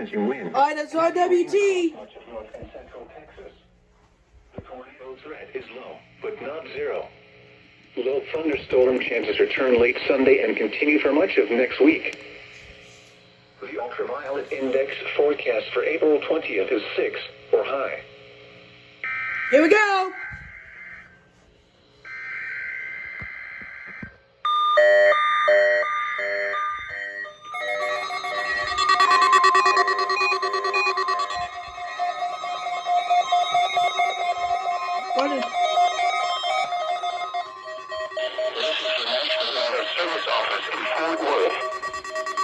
Wind. All right, that's RWT. Much of North and Central Texas. The tornado threat is low, but not zero. Low thunderstorm chances return late Sunday and continue for much of next week. The ultraviolet index forecast for April 20th is 6 or high. Here we go. Running. This is the National Weather Service Office in Fort Worth.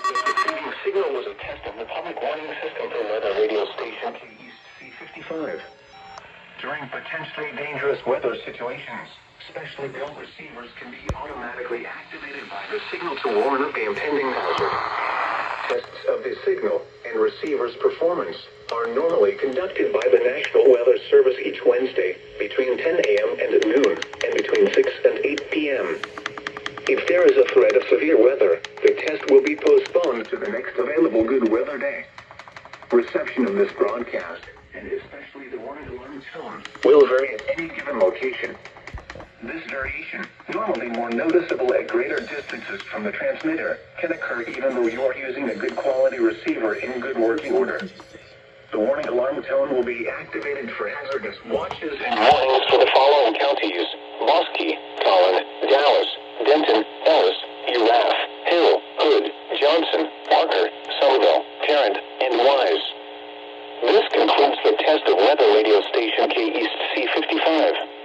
The preceding signal was a test of the public warning system for weather radio station KEC55. During potentially dangerous weather situations, specially built receivers can be automatically activated by the signal to warn of the impending hazard. Tests of the signal and receiver's performance are normally conducted by the National Weather Service each Wednesday between 10 a.m. and noon and between 6 and 8 p.m. If there is a threat of severe weather, the test will be postponed to the next available good weather day. Reception of this broadcast, and especially the warning alarm tone, will vary at any given location. This variation, normally more noticeable at greater distances from the transmitter, can occur even though you are using a good quality receiver in good working order. The warning alarm tone will be activated for hazardous watches and warnings for the following counties: Bosque, Collin, Dallas, Denton, Ellis, Uraff, Hill, Hood, Johnson, Parker, Somerville, Tarrant, and Wise. This concludes the test of weather radio station KEC55.